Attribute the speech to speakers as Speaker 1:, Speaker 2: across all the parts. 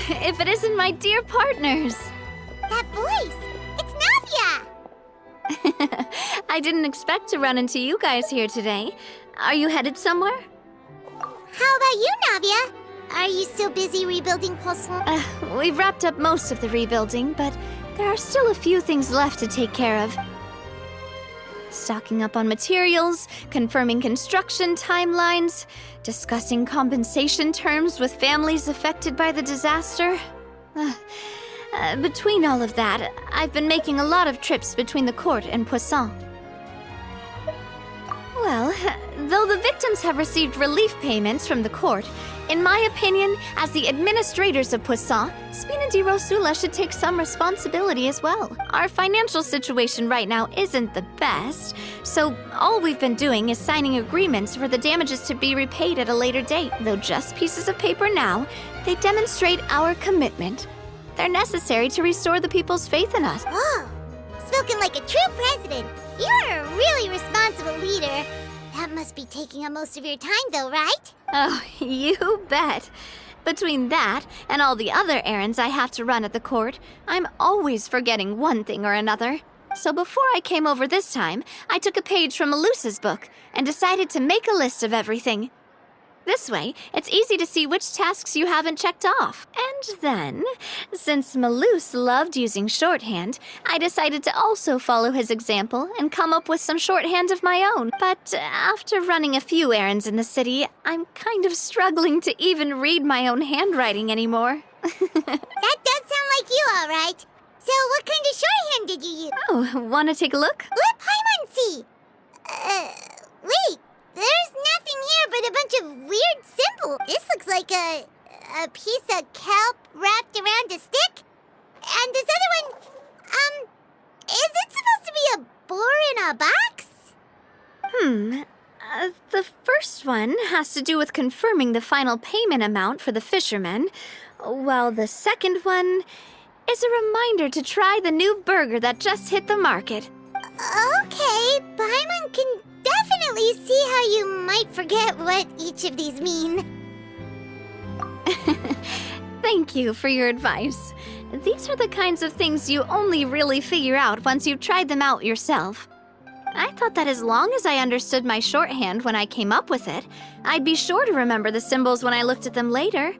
Speaker 1: if it isn't my dear partners.
Speaker 2: That voice! It's Navia!
Speaker 1: I didn't expect to run into you guys here today. Are you headed somewhere?
Speaker 2: How about you, Navia? Are you still busy rebuilding Poisson?
Speaker 1: We've wrapped up most of the rebuilding, but there are still a few things left to take care of. Stocking up on materials, confirming construction timelines, discussing compensation terms with families affected by the disaster. Between all of that, I've been making a lot of trips between the court and Poisson. Well, though the victims have received relief payments from the court, in my opinion, as the administrators of Poisson, Spina di Rosula should take some responsibility as well. Our financial situation right now isn't the best, so all we've been doing is signing agreements for the damages to be repaid at a later date. Though just pieces of paper now, they demonstrate our commitment. They're necessary to restore the people's faith in us.
Speaker 2: Oh, spoken like a true president. You're a really responsible leader. That must be taking up most of your time, though, right?
Speaker 1: Oh, you bet. Between that and all the other errands I have to run at the court, I'm always forgetting one thing or another. So before I came over this time, I took a page from Melusa's book and decided to make a list of everything. This way, it's easy to see which tasks you haven't checked off. And then, since Melus loved using shorthand, I decided to also follow his example and come up with some shorthand of my own. But after running a few errands in the city, I'm kind of struggling to even read my own handwriting anymore.
Speaker 2: That does sound like you, all right. So what kind of shorthand did you use?
Speaker 1: Oh, want to take a look?
Speaker 2: Let Paimon see. Wait. There's nothing here but a bunch of weird symbols. This looks like a piece of kelp wrapped around a stick. And this other one, is it supposed to be a boar in a box?
Speaker 1: The first one has to do with confirming the final payment amount for the fishermen, while the second one is a reminder to try the new burger that just hit the market.
Speaker 2: Okay, Paimon can definitely see how you might forget what each of these mean.
Speaker 1: Thank you for your advice. These are the kinds of things you only really figure out once you've tried them out yourself. I thought that as long as I understood my shorthand when I came up with it, I'd be sure to remember the symbols when I looked at them later.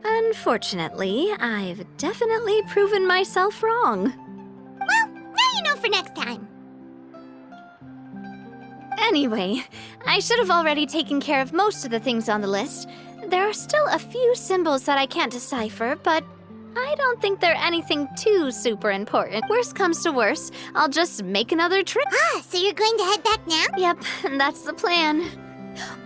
Speaker 1: Unfortunately, I've definitely proven myself wrong.
Speaker 2: Well, now you know for next time.
Speaker 1: Anyway, I should have already taken care of most of the things on the list. There are still a few symbols that I can't decipher, but I don't think they're anything too super important. Worst comes to worst, I'll just make another trip.
Speaker 2: So you're going to head back now?
Speaker 1: Yep, that's the plan.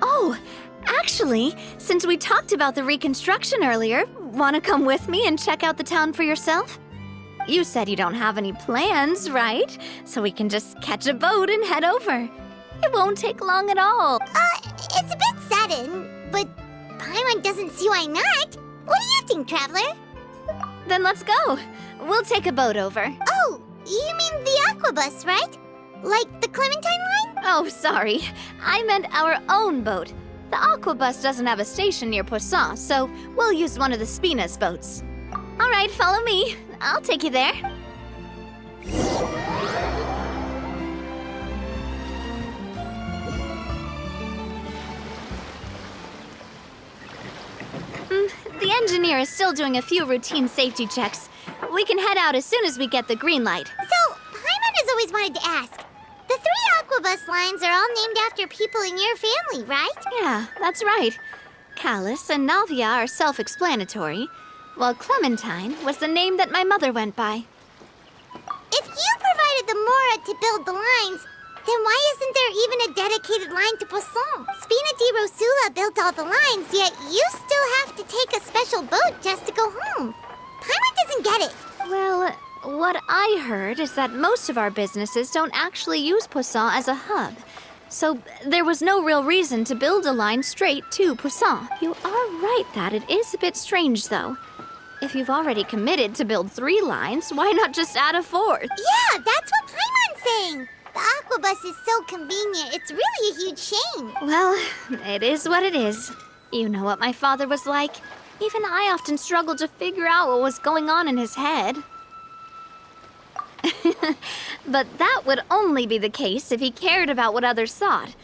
Speaker 1: Oh, actually, since we talked about the reconstruction earlier, want to come with me and check out the town for yourself? You said you don't have any plans, right? So we can just catch a boat and head over. It won't take long at all.
Speaker 2: It's a bit sudden, but Paimon doesn't see why not. What do you think, Traveler?
Speaker 1: Then let's go. We'll take a boat over.
Speaker 2: Oh, you mean the aquabus, right? Like the Clementine line?
Speaker 1: Oh, sorry. I meant our own boat. The aquabus doesn't have a station near Poisson, so we'll use one of the Spina's boats. All right, follow me. I'll take you there. The engineer is still doing a few routine safety checks. We can head out as soon as we get the green light.
Speaker 2: So, Paimon has always wanted to ask. The 3 aquabus lines are all named after people in your family, right?
Speaker 1: Yeah, that's right. Callus and Navia are self-explanatory, while Clementine was the name that my mother went by.
Speaker 2: If you provided the Mora to build the lines, then why isn't there even a dedicated line to Poisson? Spina di Rosula built all the lines, yet you still have to take a special boat just to go home. Paimon doesn't get it.
Speaker 1: Well, what I heard is that most of our businesses don't actually use Poisson as a hub. So there was no real reason to build a line straight to Poisson. You are right that it is a bit strange, though. If you've already committed to build 3 lines, why not just add a 4th?
Speaker 2: Yeah, that's what Paimon's saying. The aquabus is so convenient, it's really a huge shame.
Speaker 1: Well, it is what it is. You know what my father was like. Even I often struggled to figure out what was going on in his head. But that would only be the case if he cared about what others thought.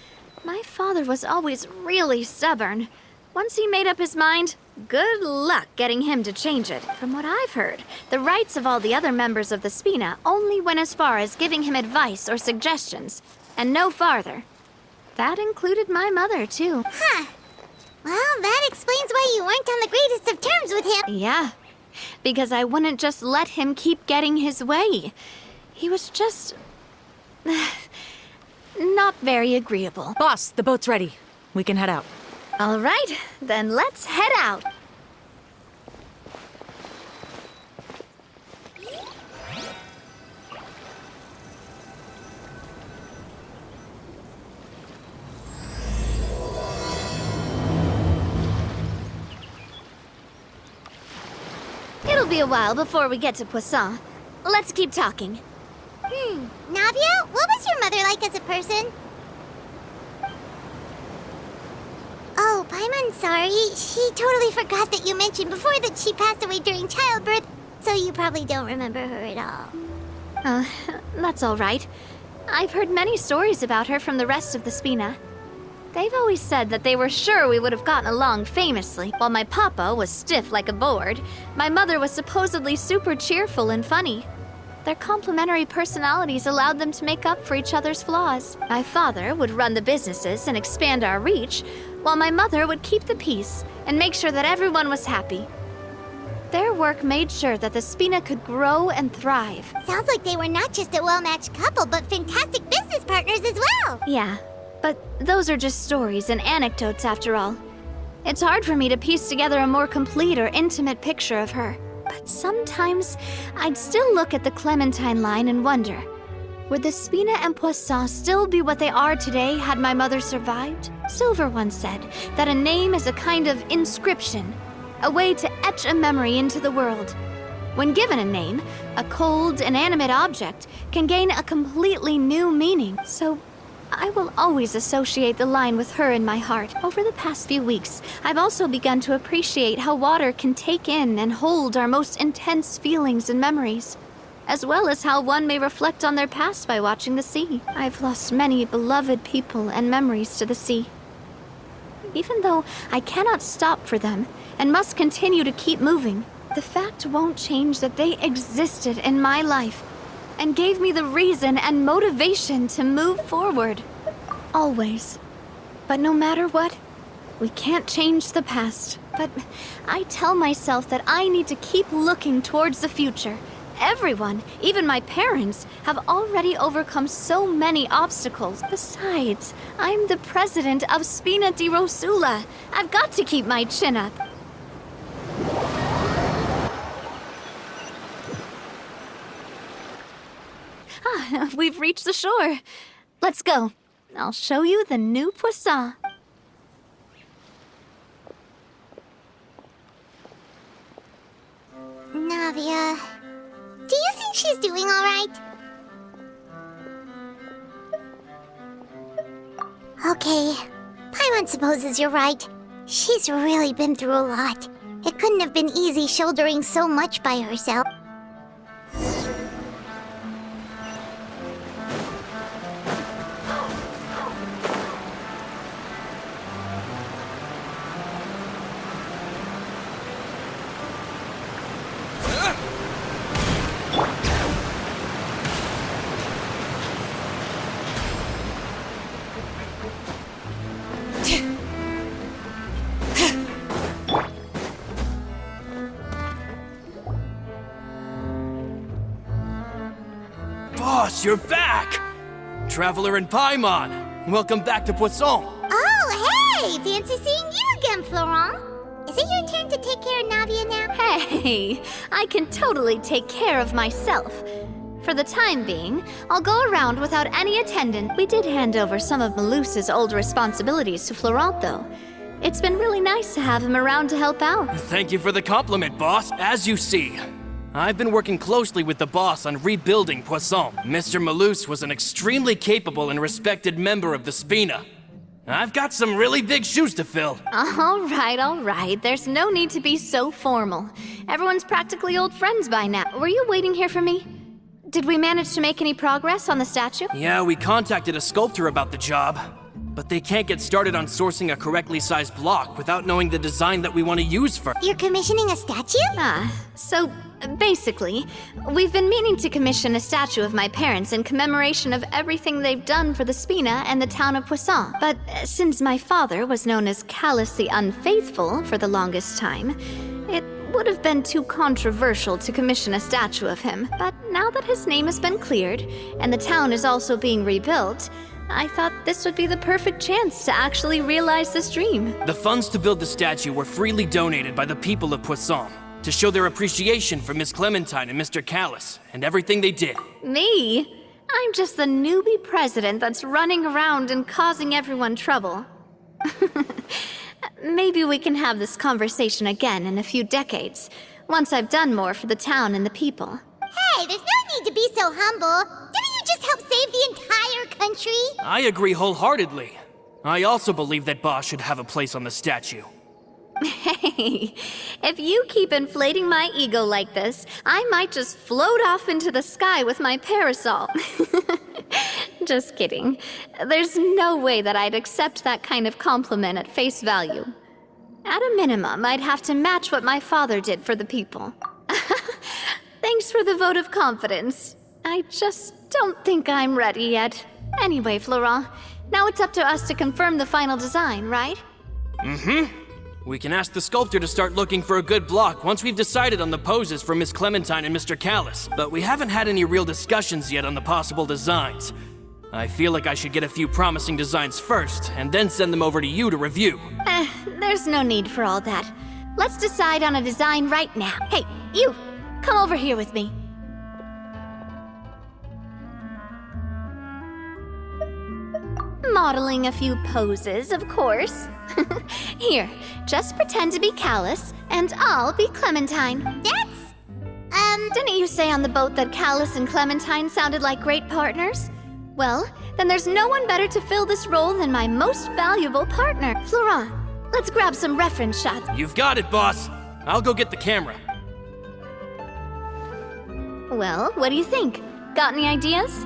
Speaker 1: My father was always really stubborn. Once he made up his mind, good luck getting him to change it. From what I've heard, the rights of all the other members of the Spina only went as far as giving him advice or suggestions, and no farther. That included my mother, too.
Speaker 2: Huh. Well, that explains why you weren't on the greatest of terms with him.
Speaker 1: Yeah, because I wouldn't just let him keep getting his way. He was just... not very agreeable.
Speaker 3: Boss, the boat's ready. We can head out.
Speaker 1: All right, then let's head out. It'll be a while before we get to Poisson. Let's keep talking.
Speaker 2: Navia, what was your mother like as a person? Oh, Paimon's sorry. She totally forgot that you mentioned before that she passed away during childbirth, so you probably don't remember her at all.
Speaker 1: That's all right. I've heard many stories about her from the rest of the Spina. They've always said that they were sure we would have gotten along famously. While my papa was stiff like a board, my mother was supposedly super cheerful and funny. Their complementary personalities allowed them to make up for each other's flaws. My father would run the businesses and expand our reach, while my mother would keep the peace and make sure that everyone was happy. Their work made sure that the Spina could grow and thrive.
Speaker 2: Sounds like they were not just a well-matched couple, but fantastic business partners as well.
Speaker 1: Yeah, but those are just stories and anecdotes after all. It's hard for me to piece together a more complete or intimate picture of her. But sometimes I'd still look at the Clementine line and wonder, would the Spina and Poisson still be what they are today had my mother survived? Silver once said that a name is a kind of inscription, a way to etch a memory into the world. When given a name, a cold, inanimate object can gain a completely new meaning. So I will always associate the line with her in my heart. Over the past few weeks, I've also begun to appreciate how water can take in and hold our most intense feelings and memories, as well as how one may reflect on their past by watching the sea. I've lost many beloved people and memories to the sea. Even though I cannot stop for them and must continue to keep moving, the fact won't change that they existed in my life and gave me the reason and motivation to move forward. Always. But no matter what, we can't change the past. But I tell myself that I need to keep looking towards the future. Everyone, even my parents, have already overcome so many obstacles. Besides, I'm the president of Spina di Rosula. I've got to keep my chin up. We've reached the shore. Let's go. I'll show you the new Poisson.
Speaker 2: Navia, do you think she's doing all right? Okay, Paimon supposes you're right. She's really been through a lot. It couldn't have been easy shouldering so much by herself.
Speaker 4: Boss, you're back! Traveler and Paimon, welcome back to Poisson.
Speaker 2: Oh, hey! Fancy seeing you again, Florent. Is it your turn to take care of Navia now?
Speaker 1: Hey, I can totally take care of myself. For the time being, I'll go around without any attendant. We did hand over some of Malus's old responsibilities to Florent, though. It's been really nice to have him around to help out.
Speaker 4: Thank you for the compliment, boss. As you see, I've been working closely with the boss on rebuilding Poisson. Mr. Malus was an extremely capable and respected member of the Spina. I've got some really big shoes to fill.
Speaker 1: All right. There's no need to be so formal. Everyone's practically old friends by now. Were you waiting here for me? Did we manage to make any progress on the statue?
Speaker 4: Yeah, we contacted a sculptor about the job. But they can't get started on sourcing a correctly sized block without knowing the design that we want to use for.
Speaker 2: You're commissioning a statue?
Speaker 1: So basically, we've been meaning to commission a statue of my parents in commemoration of everything they've done for the Spina and the town of Poisson. But since my father was known as callously unfaithful for the longest time, it would have been too controversial to commission a statue of him. But now that his name has been cleared, and the town is also being rebuilt, I thought this would be the perfect chance to actually realize this dream.
Speaker 4: The funds to build the statue were freely donated by the people of Poisson to show their appreciation for Miss Clementine and Mr. Callis and everything they did.
Speaker 1: Me? I'm just the newbie president that's running around and causing everyone trouble. Maybe we can have this conversation again in a few decades, once I've done more for the town and the people.
Speaker 2: Hey, there's no need to be so humble. Didn't you just help save the entire country?
Speaker 4: I agree wholeheartedly. I also believe that Boss should have a place on the statue.
Speaker 1: Hey, if you keep inflating my ego like this, I might just float off into the sky with my parasol. Just kidding. There's no way that I'd accept that kind of compliment at face value. At a minimum, I'd have to match what my father did for the people. Thanks for the vote of confidence. I just don't think I'm ready yet. Anyway, Florent, now it's up to us to confirm the final design, right?
Speaker 4: We can ask the sculptor to start looking for a good block once we've decided on the poses for Miss Clementine and Mr. Callis. But we haven't had any real discussions yet on the possible designs. I feel like I should get a few promising designs first, and then send them over to you to review.
Speaker 1: There's no need for all that. Let's decide on a design right now. Hey, you! Come over here with me. Modeling a few poses, of course. Here, just pretend to be Callis, and I'll be Clementine. Didn't you say on the boat that Callis and Clementine sounded like great partners? Well, then there's no one better to fill this role than my most valuable partner. Florent, let's grab some reference shots.
Speaker 4: You've got it, boss. I'll go get the camera.
Speaker 1: Well, what do you think? Got any ideas?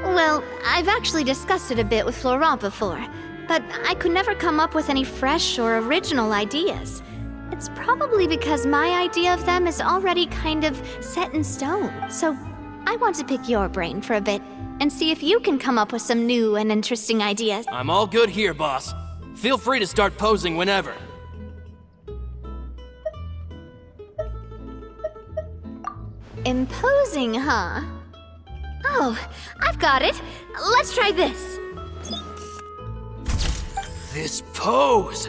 Speaker 1: Well, I've actually discussed it a bit with Florent before, but I could never come up with any fresh or original ideas. It's probably because my idea of them is already kind of set in stone. So I want to pick your brain for a bit and see if you can come up with some new and interesting ideas.
Speaker 4: I'm all good here, boss. Feel free to start posing whenever.
Speaker 1: Imposing, huh? Oh, I've got it. Let's try this.
Speaker 4: This pose!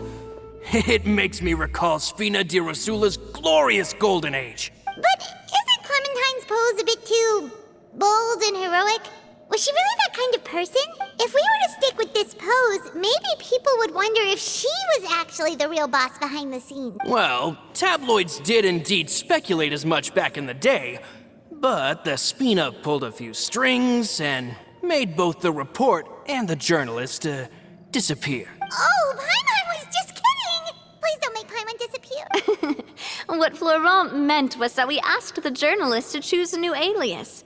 Speaker 4: It makes me recall Spina di Rosula's glorious golden age.
Speaker 2: But isn't Clementine's pose a bit too bold and heroic? Was she really that kind of person? If we were to stick with this pose, maybe people would wonder if she was actually the real boss behind the scenes.
Speaker 4: Well, tabloids did indeed speculate as much back in the day, but the Spina pulled a few strings and made both the report and the journalist disappear.
Speaker 2: Oh, Paimon was just kidding! Please don't make Paimon disappear.
Speaker 1: What Florent meant was that we asked the journalist to choose a new alias.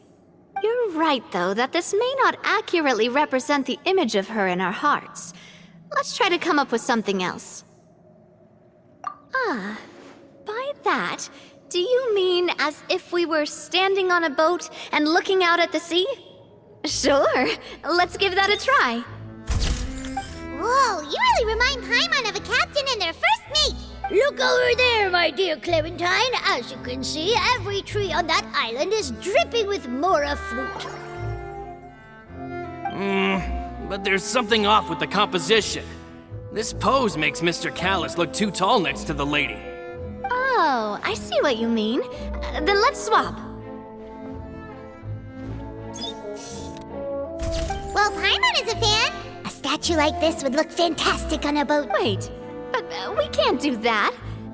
Speaker 1: You're right, though, that this may not accurately represent the image of her in our hearts. Let's try to come up with something else. By that, do you mean as if we were standing on a boat and looking out at the sea? Sure, let's give that a try.
Speaker 2: Whoa, you really remind Paimon of a captain and their first mate.
Speaker 5: Look over there, my dear Clementine. As you can see, every tree on that island is dripping with mora fruit.
Speaker 4: But there's something off with the composition. This pose makes Mr. Callis look too tall next to the lady.
Speaker 1: Oh, I see what you mean. Then let's swap.
Speaker 2: Well, Paimon is a fan. A statue like this would look fantastic on a boat.
Speaker 1: Wait, but we can't do that.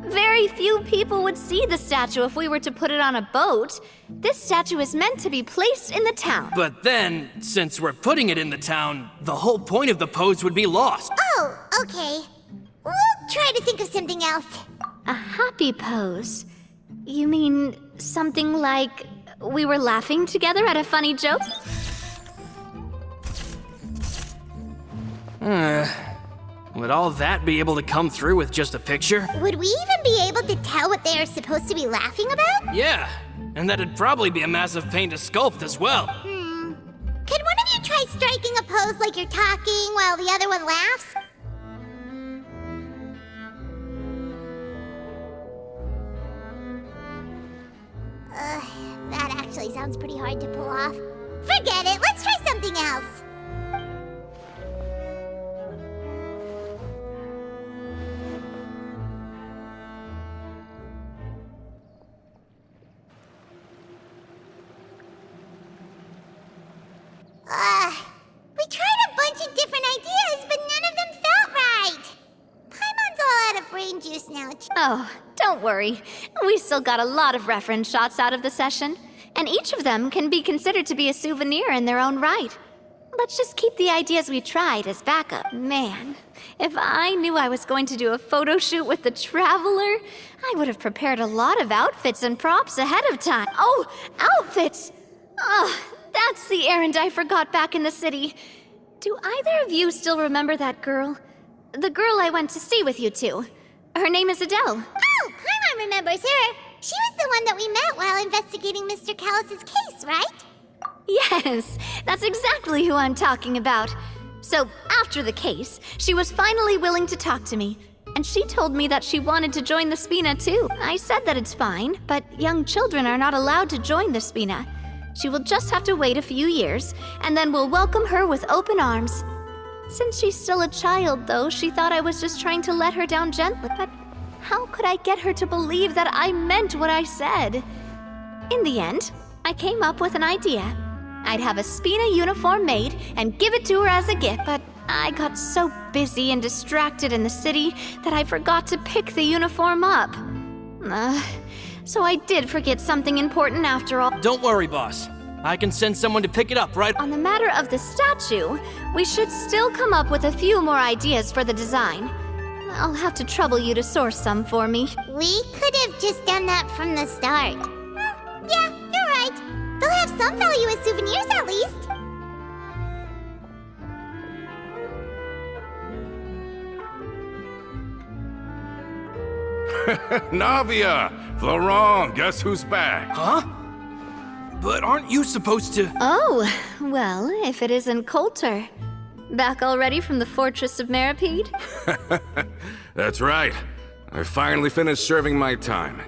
Speaker 1: Very few people would see the statue if we were to put it on a boat. This statue is meant to be placed in the town.
Speaker 4: But then, since we're putting it in the town, the whole point of the pose would be lost.
Speaker 2: Oh, okay. We'll try to think of something else.
Speaker 1: A happy pose? You mean something like we were laughing together at a funny joke?
Speaker 4: Would all that be able to come through with just a picture?
Speaker 2: Would we even be able to tell what they are supposed to be laughing about?
Speaker 4: Yeah, and that'd probably be a massive pain to sculpt as well.
Speaker 2: Could one of you try striking a pose like you're talking while the other one laughs? That actually sounds pretty hard to pull off. Forget it, let's try something else. We tried a bunch of different ideas, but none of them felt right. Paimon's all out of brain juice now.
Speaker 1: Oh, don't worry. We still got a lot of reference shots out of the session, and each of them can be considered to be a souvenir in their own right. Let's just keep the ideas we tried as backup. Man, if I knew I was going to do a photo shoot with the Traveler, I would have prepared a lot of outfits and props ahead of time. Oh, outfits! Oh, that's the errand I forgot back in the city. Do either of you still remember that girl? The girl I went to see with you two. Her name is Adele.
Speaker 2: Oh, Paimon remembers her. She was the one that we met while investigating Mr. Callus's case, right?
Speaker 1: Yes, that's exactly who I'm talking about. So, after the case, she was finally willing to talk to me. And she told me that she wanted to join the Spina too. I said that it's fine, but young children are not allowed to join the Spina. She will just have to wait a few years, and then we'll welcome her with open arms. Since she's still a child, though, she thought I was just trying to let her down gently. But how could I get her to believe that I meant what I said? In the end, I came up with an idea. I'd have a Spina uniform made and give it to her as a gift, but I got so busy and distracted in the city that I forgot to pick the uniform up. So I did forget something important after all.
Speaker 4: Don't worry, boss. I can send someone to pick it up, right?
Speaker 1: On the matter of the statue, we should still come up with a few more ideas for the design. I'll have to trouble you to source some for me.
Speaker 2: We could have just done that from the start. Yeah, you're right. They'll have some value as souvenirs at least.
Speaker 6: Navia! Florent, guess who's back?
Speaker 4: Huh? But aren't you supposed to...
Speaker 1: Oh, well, if it isn't Coulter. Back already from the Fortress of Meripede?
Speaker 6: That's right. I finally finished serving my time.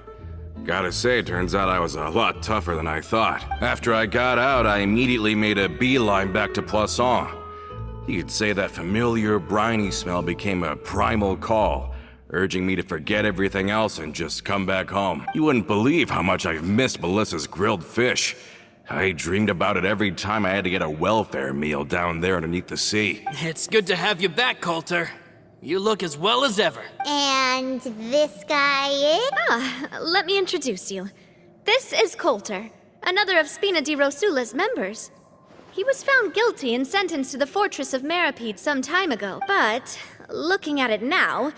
Speaker 6: Gotta say, turns out I was a lot tougher than I thought. After I got out, I immediately made a beeline back to Poisson. You could say that familiar, briny smell became a primal call, urging me to forget everything else and just come back home. You wouldn't believe how much I've missed Melissa's grilled fish. I dreamed about it every time I had to get a welfare meal down there underneath the sea.
Speaker 4: It's good to have you back, Coulter. You look as well as ever.
Speaker 2: And this guy is?
Speaker 1: Let me introduce you. This is Coulter, another of Spina di Rosula's members. He was found guilty and sentenced to the Fortress of Meripede some time ago, but looking at it now,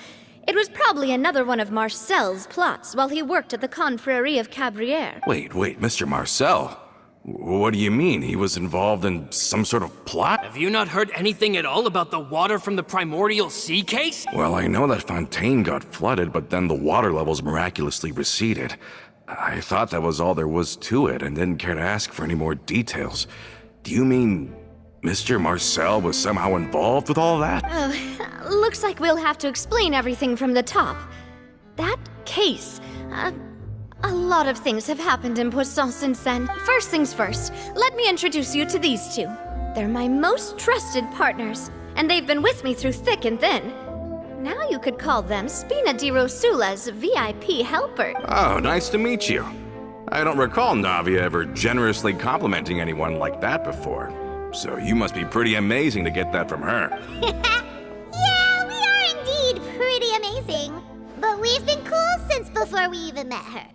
Speaker 1: it was probably another one of Marcel's plots while he worked at the Confrérie of Cabrières.
Speaker 6: Wait, Mr. Marcel? What do you mean? He was involved in some sort of plot?
Speaker 4: Have you not heard anything at all about the water from the primordial sea case?
Speaker 6: Well, I know that Fontaine got flooded, but then the water levels miraculously receded. I thought that was all there was to it and didn't care to ask for any more details. Do you mean Mr. Marcel was somehow involved with all that?
Speaker 1: Looks like we'll have to explain everything from the top. That case, a lot of things have happened in Poisson since then. First things first, let me introduce you to these two. They're my most trusted partners, and they've been with me through thick and thin. Now you could call them Spina di Rosula's VIP helper.
Speaker 6: Oh, nice to meet you. I don't recall Navia ever generously complimenting anyone like that before. So you must be pretty amazing to get that from her.
Speaker 2: Yeah, we are indeed pretty amazing. But we've been cool since months before we even met her.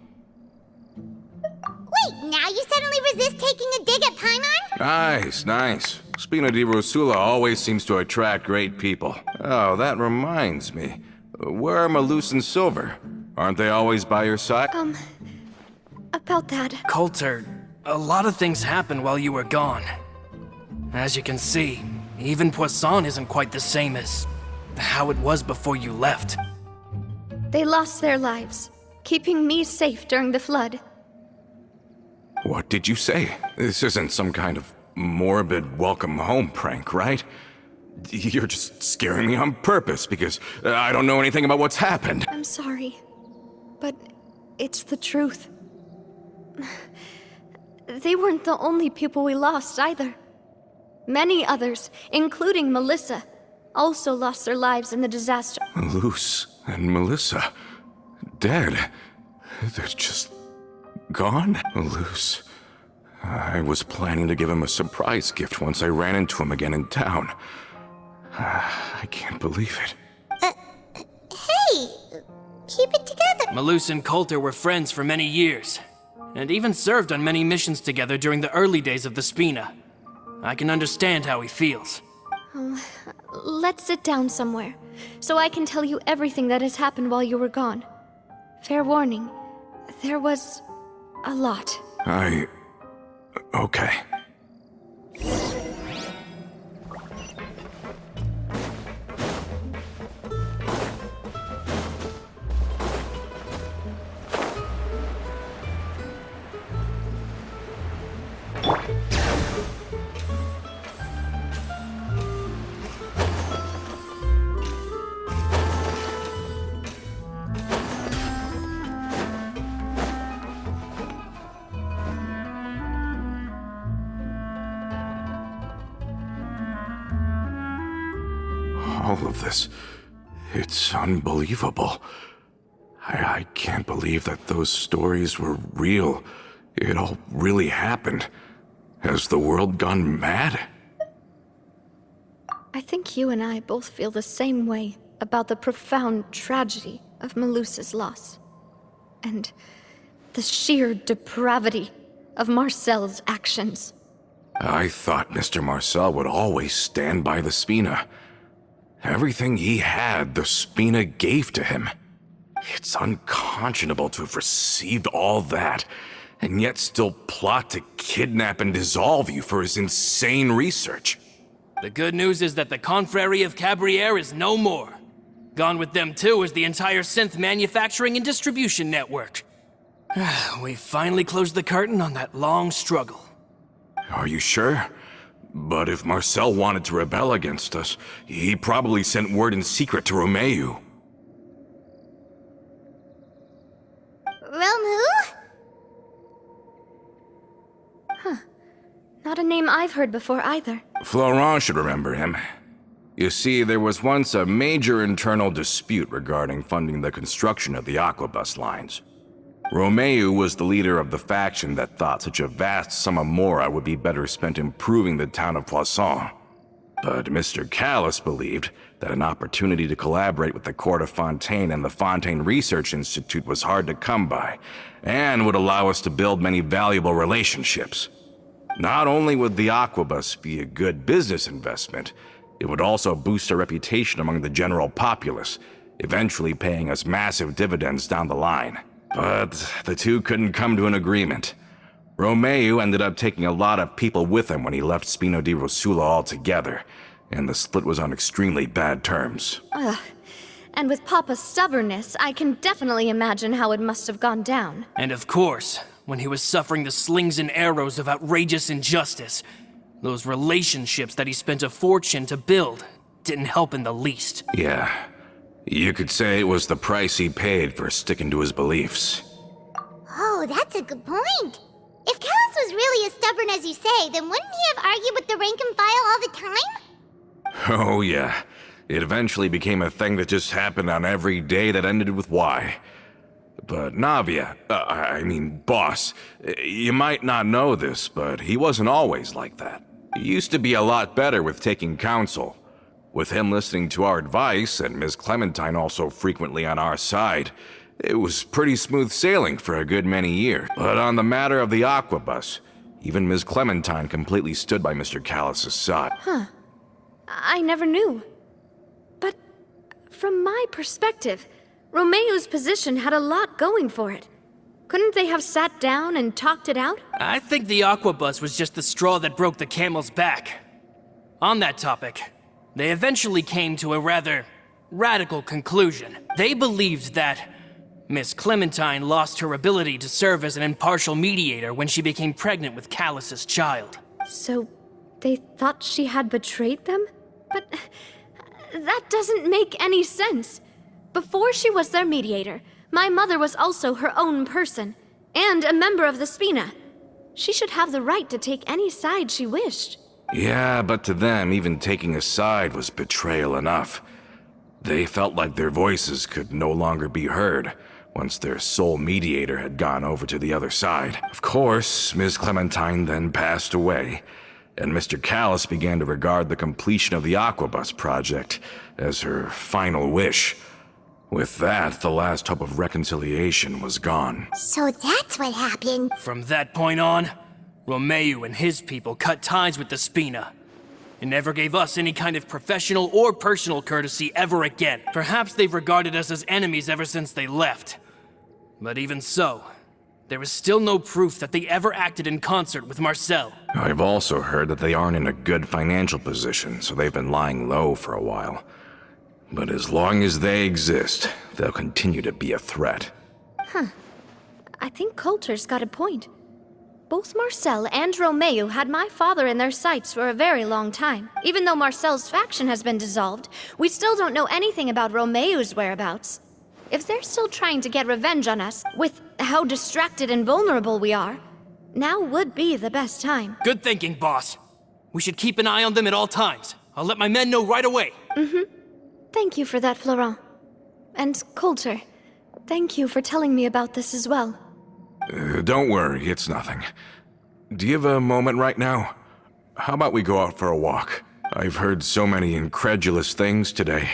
Speaker 2: Wait, now you suddenly resist taking a dig at Paimon?
Speaker 6: Nice. Spina di Rosula always seems to attract great people. Oh, that reminds me. Where are Malus and Silver? Aren't they always by your side?
Speaker 1: About that.
Speaker 4: Coulter, a lot of things happened while you were gone. As you can see, even Poisson isn't quite the same as how it was before you left.
Speaker 1: They lost their lives, keeping me safe during the flood.
Speaker 6: What did you say? This isn't some kind of morbid welcome home prank, right? You're just scaring me on purpose because I don't know anything about what's happened.
Speaker 1: I'm sorry, but it's the truth. They weren't the only people we lost either. Many others, including Melissa, also lost their lives in the disaster.
Speaker 6: Malus and Melissa, dead. They're just gone? Malus. I was planning to give him a surprise gift once I ran into him again in town. I can't believe it.
Speaker 2: Hey, keep it together.
Speaker 4: Malus and Coulter were friends for many years, and even served on many missions together during the early days of the Spina. I can understand how he feels.
Speaker 1: Let's sit down somewhere, so I can tell you everything that has happened while you were gone. Fair warning, there was a lot.
Speaker 6: Okay. All of this, it's unbelievable. I can't believe that those stories were real. It all really happened. Has the world gone mad?
Speaker 1: I think you and I both feel the same way about the profound tragedy of Melusa's loss. And the sheer depravity of Marcel's actions.
Speaker 6: I thought Mr. Marcel would always stand by the Spina. Everything he had, the Spina gave to him. It's unconscionable to have received all that, and yet still plot to kidnap and dissolve you for his insane research.
Speaker 4: The good news is that the Confrérie of Cabriere is no more. Gone with them too is the entire synth manufacturing and distribution network. We finally closed the curtain on that long struggle.
Speaker 6: Are you sure? But if Marcel wanted to rebel against us, he probably sent word in secret to Romeu.
Speaker 2: Romu?
Speaker 1: Not a name I've heard before either.
Speaker 6: Florent should remember him. You see, there was once a major internal dispute regarding funding the construction of the Aquabus lines. Romeu was the leader of the faction that thought such a vast sum of mora would be better spent improving the town of Poisson. But Mr. Callis believed that an opportunity to collaborate with the Court of Fontaine and the Fontaine Research Institute was hard to come by, and would allow us to build many valuable relationships. Not only would the Aquabus be a good business investment, it would also boost our reputation among the general populace, eventually paying us massive dividends down the line. But the two couldn't come to an agreement. Romeu ended up taking a lot of people with him when he left Spina di Rosula altogether, and the split was on extremely bad terms.
Speaker 1: And with Papa's stubbornness, I can definitely imagine how it must have gone down.
Speaker 4: And of course, when he was suffering the slings and arrows of outrageous injustice, those relationships that he spent a fortune to build didn't help in the least.
Speaker 6: Yeah, you could say it was the price he paid for sticking to his beliefs.
Speaker 2: Oh, that's a good point. If Callis was really as stubborn as you say, then wouldn't he have argued with the rank and file all the time?
Speaker 6: Oh yeah, it eventually became a thing that just happened on every day that ended with Y. But Navia, boss, you might not know this, but he wasn't always like that. He used to be a lot better with taking counsel. With him listening to our advice, and Ms. Clementine also frequently on our side, It was pretty smooth sailing for a good many years. But on the matter of the Aquabus, even Ms. Clementine completely stood by Mr. Callus's side.
Speaker 1: I never knew. But from my perspective, Romeo's position had a lot going for it. Couldn't they have sat down and talked it out?
Speaker 4: I think the Aquabus was just the straw that broke the camel's back. On that topic, they eventually came to a rather radical conclusion. They believed that Miss Clementine lost her ability to serve as an impartial mediator when she became pregnant with Callus's child.
Speaker 1: So they thought she had betrayed them? But that doesn't make any sense. Before she was their mediator, my mother was also her own person, and a member of the Spina. She should have the right to take any side she wished.
Speaker 6: Yeah, but to them, even taking a side was betrayal enough. They felt like their voices could no longer be heard once their sole mediator had gone over to the other side. Of course, Ms. Clementine then passed away, and Mr. Callus began to regard the completion of the Aquabus project as her final wish. With that, the last hope of reconciliation was gone.
Speaker 2: So that's what happened.
Speaker 4: From that point on, Romeo and his people cut ties with the Spina, and never gave us any kind of professional or personal courtesy ever again. Perhaps they've regarded us as enemies ever since they left. But even so, there is still no proof that they ever acted in concert with Marcel.
Speaker 6: I've also heard that they aren't in a good financial position, so they've been lying low for a while. But as long as they exist, they'll continue to be a threat.
Speaker 1: I think Coulter's got a point. Both Marcel and Romeo had my father in their sights for a very long time. Even though Marcel's faction has been dissolved, we still don't know anything about Romeo's whereabouts. If they're still trying to get revenge on us, with how distracted and vulnerable we are, now would be the best time.
Speaker 4: Good thinking, boss. We should keep an eye on them at all times. I'll let my men know right away.
Speaker 1: Thank you for that, Florent. And Coulter, thank you for telling me about this as well.
Speaker 6: Don't worry, it's nothing. Do you have a moment right now? How about we go out for a walk? I've heard so many incredulous things today.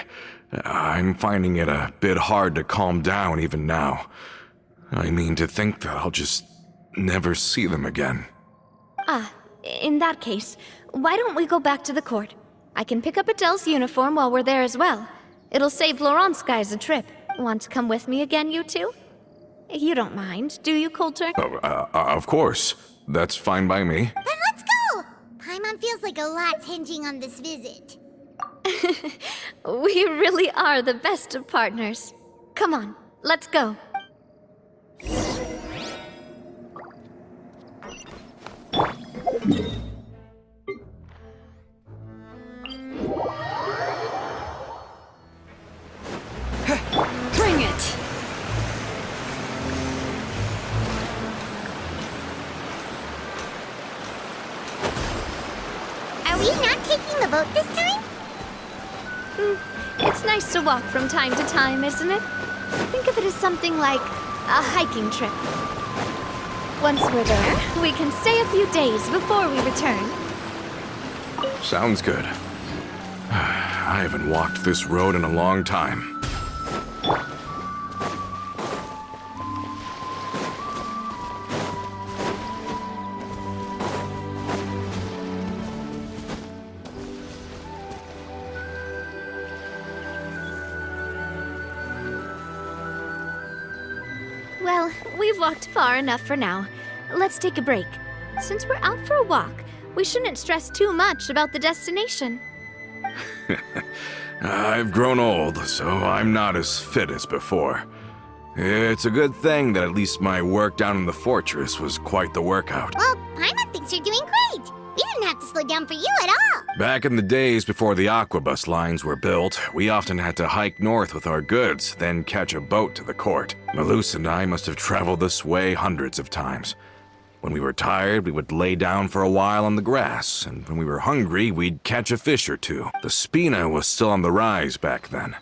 Speaker 6: I'm finding it a bit hard to calm down even now. I mean, to think that I'll just never see them again.
Speaker 1: In that case, why don't we go back to the court? I can pick up Adele's uniform while we're there as well. It'll save Laurent's guys a trip. Want to come with me again, you two? You don't mind, do you, Coulter?
Speaker 6: Of course. That's fine by me.
Speaker 2: Then let's go! Paimon feels like a lot's hinging on this visit.
Speaker 1: We really are the best of partners. Come on, let's go.
Speaker 3: Bring it!
Speaker 2: Are we not taking the boat this time?
Speaker 1: It's nice to walk from time to time, isn't it? Think of it as something like a hiking trip. Once we're there, we can stay a few days before we return.
Speaker 6: Sounds good. I haven't walked this road in a long time.
Speaker 1: Well, we've walked far enough for now. Let's take a break. Since we're out for a walk, we shouldn't stress too much about the destination.
Speaker 6: I've grown old, so I'm not as fit as before. It's a good thing that at least my work down in the fortress was quite the workout.
Speaker 2: Well, Paimon thinks you're doing great. We didn't have to slow down for you at all.
Speaker 6: Back in the days before the Aquabus lines were built, we often had to hike north with our goods, then catch a boat to the court. Malus and I must have traveled this way hundreds of times. When we were tired, we would lay down for a while on the grass, and when we were hungry, we'd catch a fish or two. The Spina was still on the rise back then.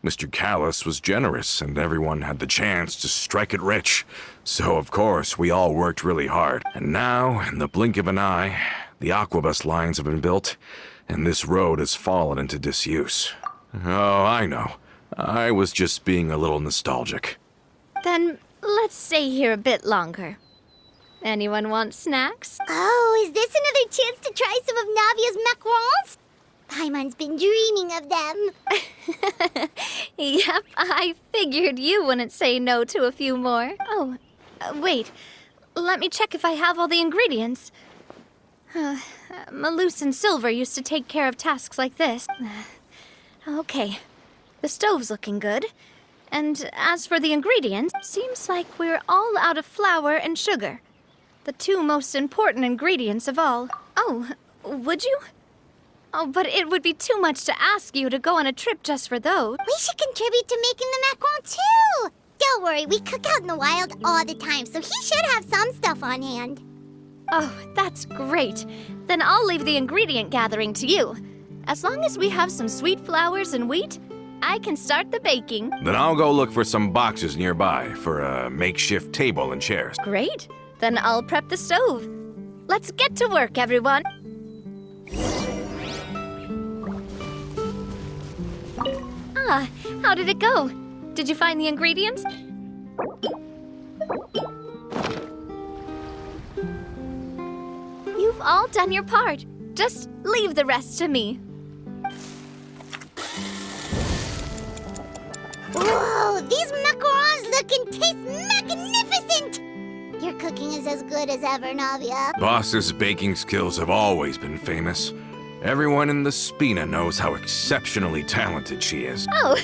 Speaker 6: Mr. Callus was generous, and everyone had the chance to strike it rich. So, of course, we all worked really hard. And now, in the blink of an eye, the Aquabus lines have been built, and this road has fallen into disuse. Oh, I know. I was just being a little nostalgic.
Speaker 1: Then let's stay here a bit longer. Anyone want snacks?
Speaker 2: Oh, is this another chance to try some of Navia's macarons? Paimon's been dreaming of them.
Speaker 1: Yep, I figured you wouldn't say no to a few more. Oh, wait. Let me check if I have all the ingredients. Maloose and Silver used to take care of tasks like this. Okay, the stove's looking good. And as for the ingredients, seems like we're all out of flour and sugar. The two most important ingredients of all. Oh, would you? Oh, but it would be too much to ask you to go on a trip just for those.
Speaker 2: We should contribute to making the macaron too. Don't worry, we cook out in the wild all the time, so he should have some stuff on hand.
Speaker 1: Oh, that's great. Then I'll leave the ingredient gathering to you. As long as we have some sweet flowers and wheat, I can start the baking.
Speaker 6: Then I'll go look for some boxes nearby for a makeshift table and chairs.
Speaker 1: Great. Then I'll prep the stove. Let's get to work, everyone. Ah, how did it go? Did you find the ingredients? You've all done your part. Just leave the rest to me.
Speaker 2: Whoa, these macarons look and taste magnificent! Your cooking is as good as ever, Navia.
Speaker 6: Boss's baking skills have always been famous. Everyone in the Spina knows how exceptionally talented she is.
Speaker 1: Oh,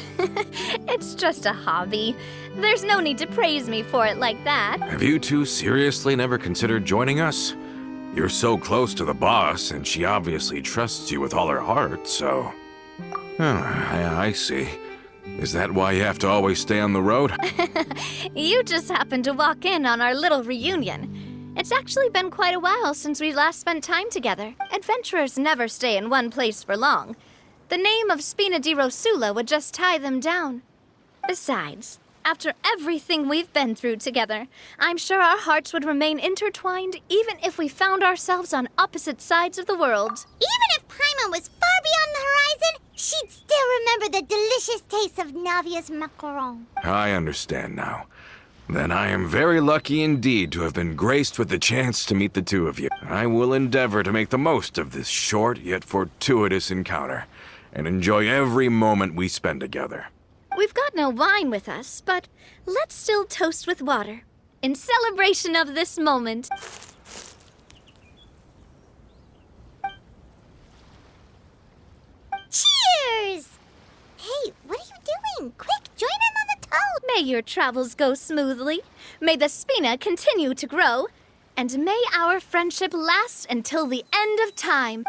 Speaker 1: it's just a hobby. There's no need to praise me for it like that.
Speaker 6: Have you two seriously never considered joining us? You're so close to the boss, and she obviously trusts you with all her heart, so... Oh, I see. Is that why you have to always stay on the road?
Speaker 1: You just happened to walk in on our little reunion. It's actually been quite a while since we last spent time together. Adventurers never stay in one place for long. The name of Spina di Rosula would just tie them down. Besides, after everything we've been through together, I'm sure our hearts would remain intertwined even if we found ourselves on opposite sides of the world.
Speaker 2: Even if Paimon was far beyond the horizon, she'd still remember the delicious taste of Navia's macaron.
Speaker 6: I understand now. Then I am very lucky indeed to have been graced with the chance to meet the two of you. I will endeavor to make the most of this short yet fortuitous encounter, and enjoy every moment we spend together.
Speaker 1: We've got no wine with us, but let's still toast with water, in celebration of this moment.
Speaker 2: Cheers! Hey, what are you doing? Quick, join in on the toast!
Speaker 1: May your travels go smoothly, may the Spina continue to grow, and may our friendship last until the end of time.